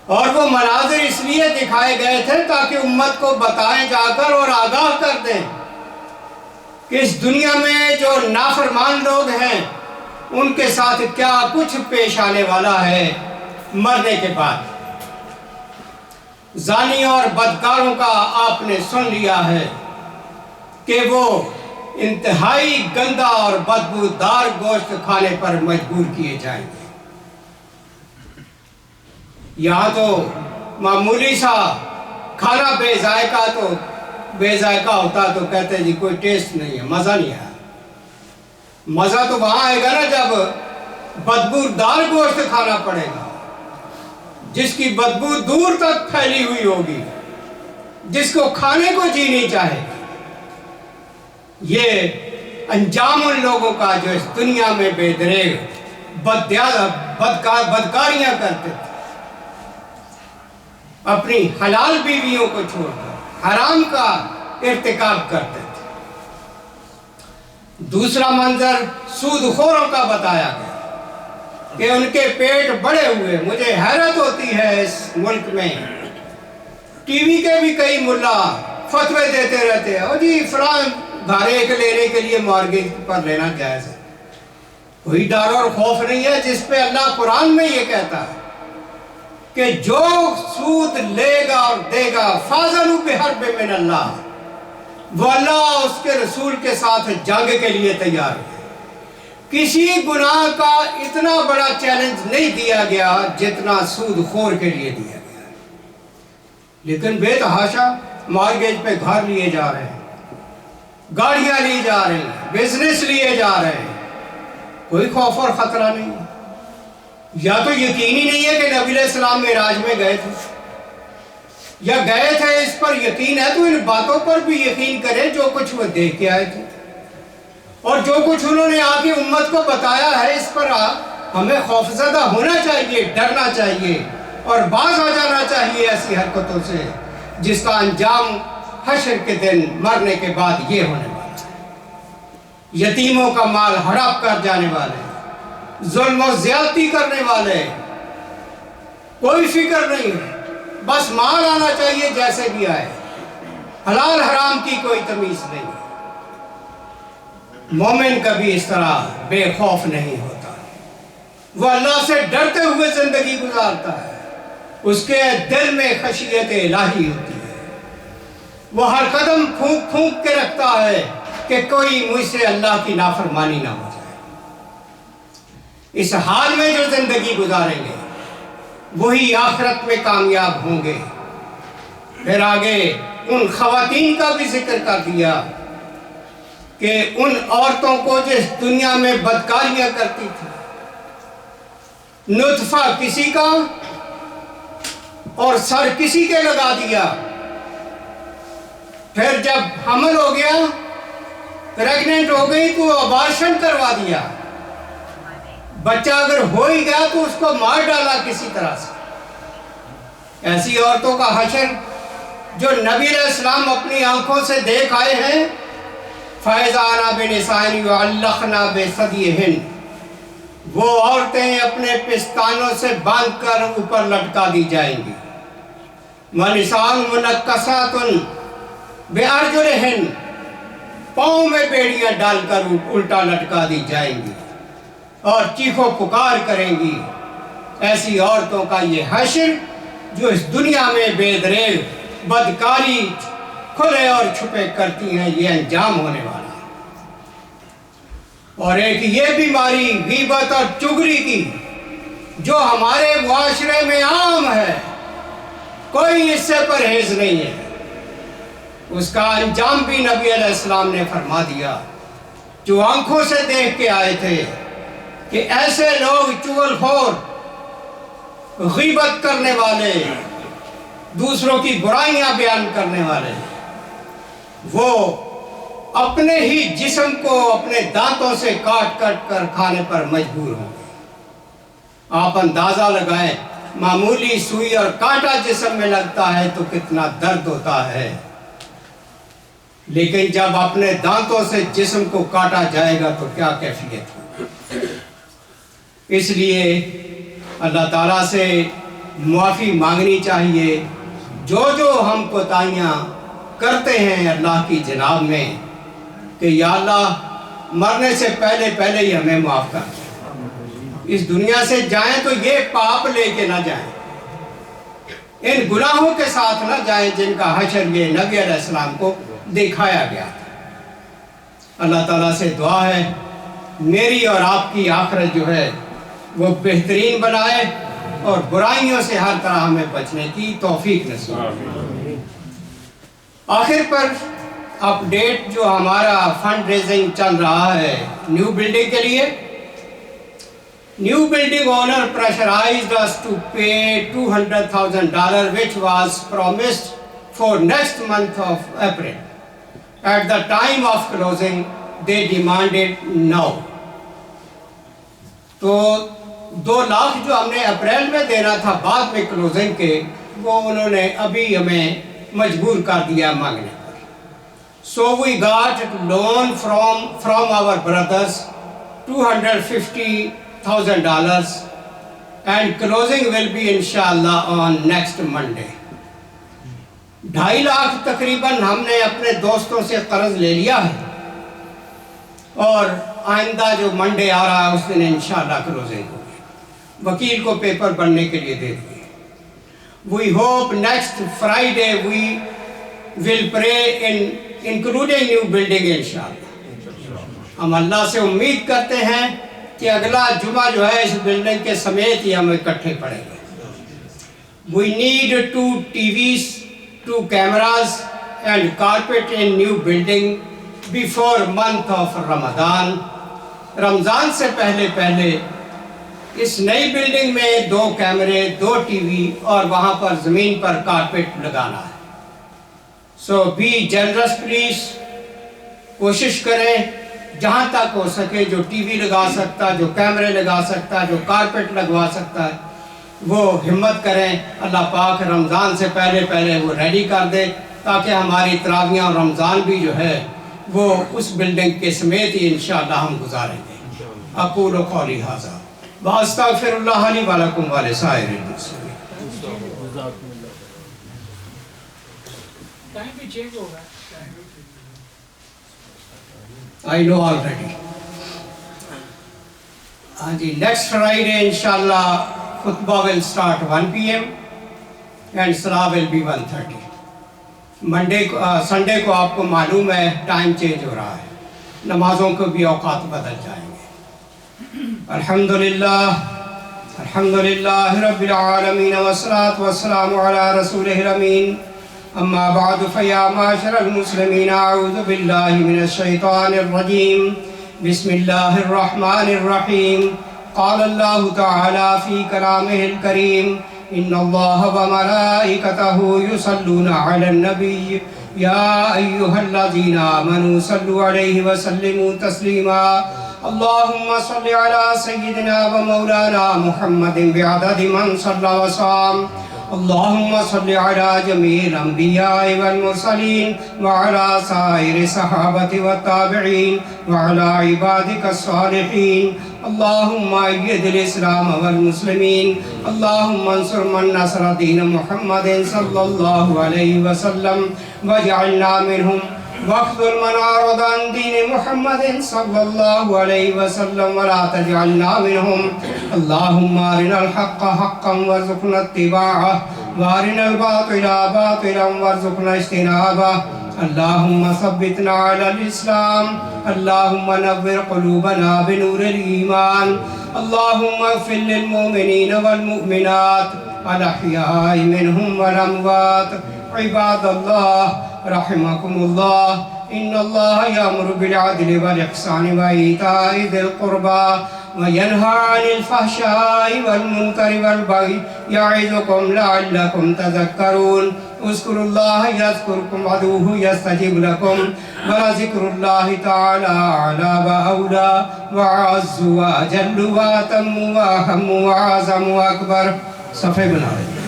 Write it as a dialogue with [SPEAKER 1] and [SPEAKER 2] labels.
[SPEAKER 1] اور وہ مناظر اس لیے دکھائے گئے تھے تاکہ امت کو بتائیں جا کر اور آگاہ کر دیں کہ اس دنیا میں جو نافرمان لوگ ہیں ان کے ساتھ کیا کچھ پیش آنے والا ہے مرنے کے بعد۔ زانیوں اور بدکاروں کا آپ نے سن لیا ہے کہ وہ انتہائی گندا اور بدبودار گوشت کھانے پر مجبور کیے جائیں گے۔ یہاں تو معمولی سا کھانا بے ذائقہ ہوتا تو کہتے جی کوئی ٹیسٹ نہیں ہے، مزہ نہیں آیا۔ مزہ تو وہاں آئے گا نا جب بدبودار گوشت کھانا پڑے گا، جس کی بدبو دور تک پھیلی ہوئی ہوگی، جس کو کھانے کو جی نہیں چاہے گا۔ یہ انجام ان لوگوں کا جو اس دنیا میں بے دریغ بدکاریاں کرتے تھے، اپنی حلال بیویوں کو چھوڑ کر حرام کا ارتکاب کرتے تھے۔ دوسرا منظر سود خوروں کا بتایا گیا کہ ان کے پیٹ بڑے ہوئے۔ مجھے حیرت ہوتی ہے اس ملک میں ٹی وی کے بھی کئی ملا فتوے دیتے رہتے ہیں، اور جی فلاں گھر ایک لینے کے لیے مارگیج پر لینا جائز ہے۔ کوئی ڈر اور خوف نہیں ہے جس پہ اللہ قرآن میں یہ کہتا ہے کہ جو سود لے گا اور دے گا فاضلوا بحرب من اللہ، وہ اللہ اور اس کے رسول کے ساتھ جنگ کے لیے تیار ہے۔ کسی گناہ کا اتنا بڑا چیلنج نہیں دیا گیا جتنا سود خور کے لیے دیا گیا، لیکن بے تحاشا مارگیج پہ گھر لیے جا رہے ہیں، گاڑیاں لی جا رہی ہیں، بزنس لیے جا رہے ہیں، کوئی خوف اور خطرہ نہیں۔ یا تو یقین ہی نہیں ہے کہ نبی علیہ السلام معراج میں گئے تھے، یا گئے تھے اس پر یقین ہے تو ان باتوں پر بھی یقین کریں جو کچھ وہ دیکھ کے آئے تھے، اور جو کچھ انہوں نے آ کے امت کو بتایا ہے اس پر ہمیں خوفزدہ ہونا چاہیے، ڈرنا چاہیے اور باز آ جانا چاہیے ایسی حرکتوں سے جس کا انجام حشر کے دن مرنے کے بعد یہ ہونے والا ہے۔ یتیموں کا مال ہڑپ کر جانے والے، ظلم و زیادتی کرنے والے، کوئی فکر نہیں ہے، بس مال آنا چاہیے جیسے بھی آئے، حلال حرام کی کوئی تمیز نہیں۔ مومن کبھی اس طرح بے خوف نہیں ہوتا، وہ اللہ سے ڈرتے ہوئے زندگی گزارتا ہے، اس کے دل میں خشیت الہی ہوتی ہے، وہ ہر قدم پھونک پھونک کے رکھتا ہے کہ کوئی مجھ سے اللہ کی نافرمانی نہ ہو جائے۔ اس حال میں جو زندگی گزاریں گے وہی آخرت میں کامیاب ہوں گے۔ پھر آگے ان خواتین کا بھی ذکر کر دیا کہ ان عورتوں کو جس دنیا میں بدکاریاں کرتی تھی، نطفہ کسی کا اور سر کسی کے لگا دیا، پھر جب حمل ہو گیا، پریگننٹ ہو گئی تو ابارشن کروا دیا، بچہ اگر ہو ہی گیا تو اس کو مار ڈالا کسی طرح سے۔ ایسی عورتوں کا حشر جو نبی علیہ السلام اپنی آنکھوں سے دیکھ آئے ہیں، فَإِذَا بِنِسَائِهِنَّ يُعَلَّقْنَ بِثَدْيِهِنَّ، وہ عورتیں اپنے پستانوں سے باندھ کر اوپر لٹکا دی جائیں گی۔ وَنِسَاءٌ مُنَكَّسَاتٌ بِأَرْجُلِهِنَّ، پاؤں میں بیڑیاں ڈال کر الٹا لٹکا دی جائیں گی اور چیخو پکار کریں گی۔ ایسی عورتوں کا یہ حشر جو اس دنیا میں بے دریغ بدکاری کھلے اور چھپے کرتی ہیں، یہ انجام ہونے والا ہے۔ اور ایک یہ بیماری غیبت اور چغلی کی جو ہمارے معاشرے میں عام ہے، کوئی اس سے پرہیز نہیں ہے، اس کا انجام بھی نبی علیہ السلام نے فرما دیا، جو آنکھوں سے دیکھ کے آئے تھے کہ ایسے لوگ چغل خور، غیبت کرنے والے، دوسروں کی برائیاں بیان کرنے والے، وہ اپنے ہی جسم کو اپنے دانتوں سے کاٹ کاٹ کر کھانے پر مجبور ہوں گے۔ آپ اندازہ لگائیں، معمولی سوئی اور کانٹا جسم میں لگتا ہے تو کتنا درد ہوتا ہے، لیکن جب اپنے دانتوں سے جسم کو کاٹا جائے گا تو کیا کیفیت ہوگی۔ اس لیے اللہ تعالیٰ سے معافی مانگنی چاہیے جو ہم کوتاہیاں کرتے ہیں اللہ کی جناب میں، کہ یا اللہ مرنے سے پہلے ہی ہمیں معاف کر دیں، اس دنیا سے جائیں تو یہ پاپ لے کے نہ جائیں، ان گناہوں کے ساتھ نہ جائیں جن کا حشر یہ نبی علیہ السلام کو دکھایا گیا تھا۔ اللہ تعالیٰ سے دعا ہے میری اور آپ کی آخرت جو ہے وہ بہترین بنائے اور برائیوں سے ہر طرح ہمیں بچنے کی توفیق نصیب۔ آخر پر اپڈیٹ جو ہمارا فنڈ ریزنگ چل رہا ہے نیو بلڈنگ کے لیے، new building owner pressurized us to pay $200,000 which was promised for next month of April. At the time of closing they demanded now. تو 2 لاکھ جو ہم نے اپریل میں دینا تھا بعد میں کلوزنگ کے، وہ انہوں نے ابھی ہمیں مجبور کر دیا مانگنے پر۔ So we got loan from our brothers $250,000 and closing will be inshallah on next Monday۔ 2.5 lakh تقریباً ہم نے اپنے دوستوں سے قرض لے لیا ہے، اور آئندہ جو منڈے آ رہا ہے اس دن انشاءاللہ کلوزنگ ہوگی۔ وکیل کو پیپر بننے کے لیے دے دیے۔ We hope next Friday we will pray including new building انشاءاللہ۔ ہم اللہ سے امید کرتے ہیں کہ اگلا جمعہ جو ہے اس بلڈنگ کے سمیت ہی ہم اکٹھے پڑیں گے۔ We need 2 TVs, 2 cameras and carpet in new building before month of Ramadan۔ رمضان سے پہلے اس نئی بلڈنگ میں 2 کیمرے، 2 ٹی وی اور وہاں پر زمین پر کارپیٹ لگانا ہے۔ سو بی جنرس پلیز، کوشش کریں جہاں تک ہو سکے، جو ٹی وی لگا سکتا، جو کیمرے لگا سکتا، جو کارپیٹ لگوا سکتا ہے وہ ہمت کریں۔ اللہ پاک رمضان سے پہلے وہ ریڈی کر دے تاکہ ہماری تراویحیں اور رمضان بھی جو ہے وہ اس بلڈنگ کے سمیت ہی انشاءاللہ ہم گزاریں گے۔ اقول قولی ھذا واستغفر اللہ لی ولکم ولسائر المسلمین۔ I know already۔ ہاں جی، نیکسٹ فرائیڈے انشاءاللہ خطبہ will start 1 PM and صلاح will be 1:30۔ سنڈے کو آپ کو معلوم ہے ٹائم چینج ہو رہا ہے، نمازوں کو بھی اوقات بدل جائیں گے۔ الحمدللہ رب العالمین والصلاة والسلام علی رسولہ الامین، اما بعد فیا معاشر المسلمین، اعوذ باللہ من الشیطان الرجیم، بسم اللہ الرحمن الرحیم۔ قال اللہ تعالی فی کلامہ الکریم، ان اللہ وملائکتہ یصلون علی النبی یا ایہا الذین آمنوا صلوا علیہ وسلموا تسلیما۔ اللہم صل علی سیدنا و مولانا محمد بعدد من صلی وسلم۔ اللہم صل علی جمیع الانبیاء والمرسلین وعلی سائر صحابۃ والتابعین وعلی عبادک الصالحین۔ اللہم اید الاسلام والمسلمین، اللہم انصر من نصر دین محمد صلی اللہ علیہ وسلم واجعلنا منہم، واخذل من اعرض عن دین محمد صلی اللہ علیہ وسلم ولا تجعلنا منہم۔ اللہم ارنا الحق حقا وارزقنا اتباعہ وارنا الباطل باطلا وارزقنا اجتنابہ۔ اللہم ثبتنا علی الاسلام، اللہم نور قلوبنا بنور الایمان، اللہم اغفر للمؤمنین والمؤمنات الاحیاء منہم والاموات۔ عباد اللہ رحمکم اللہ، ان اللہ یامر بالعدل والاحسان وایتاء ذی القربى وینہی عن الفحشاء والمنکر والبغی یعظکم لعلکم تذکرون۔ اذکروا اللہ یذکرکم وادعوہ یستجب لکم، ولذکر اللہ تعالی اعلی واولی واعز واجل واتم واہم واعظم واکبر۔ صفحے بنا رہے ہیں۔